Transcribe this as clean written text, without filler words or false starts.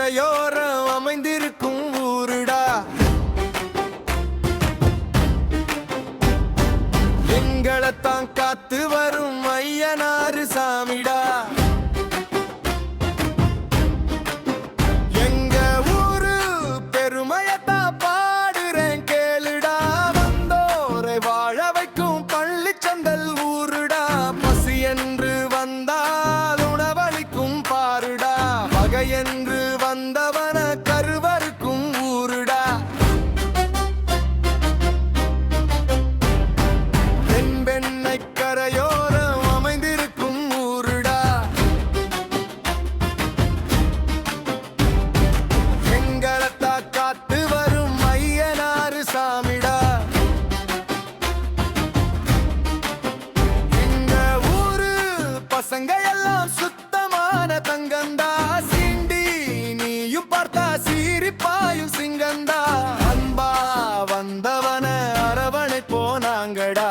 கரையோரம் அமைந்திருக்கும் ஊருடா. எங்களைத்தான் காத்து வரும் ஐயனாரு சாமிடா. எங்க ஊரு பெருமையத்தான் பாடுறேன் கேளுடா. வந்தோரை வாழ வைக்கும் பள்ளிச்சந்தல் ஊருடா. பசி என்று வந்தால் உணவளிக்கும் பாருடா. பகை என்று வந்தவன கருவறுக்கும் ஊருடா. தென்பெண்ணை கரையோரம் அமைந்திருக்கும் ஊருடா. எங்களத்தா காத்து வரும் ஐயனாரு சாமிடா. எங்க ஊரு பசங்க எல்லாம் சுத்தமான தங்கந்தா. சிண்டி நீயும் பார்த்தா சீரிப்பாயும் சிங்கந்தா. அன்பா வந்தவன அரவணை போனாங்கடா.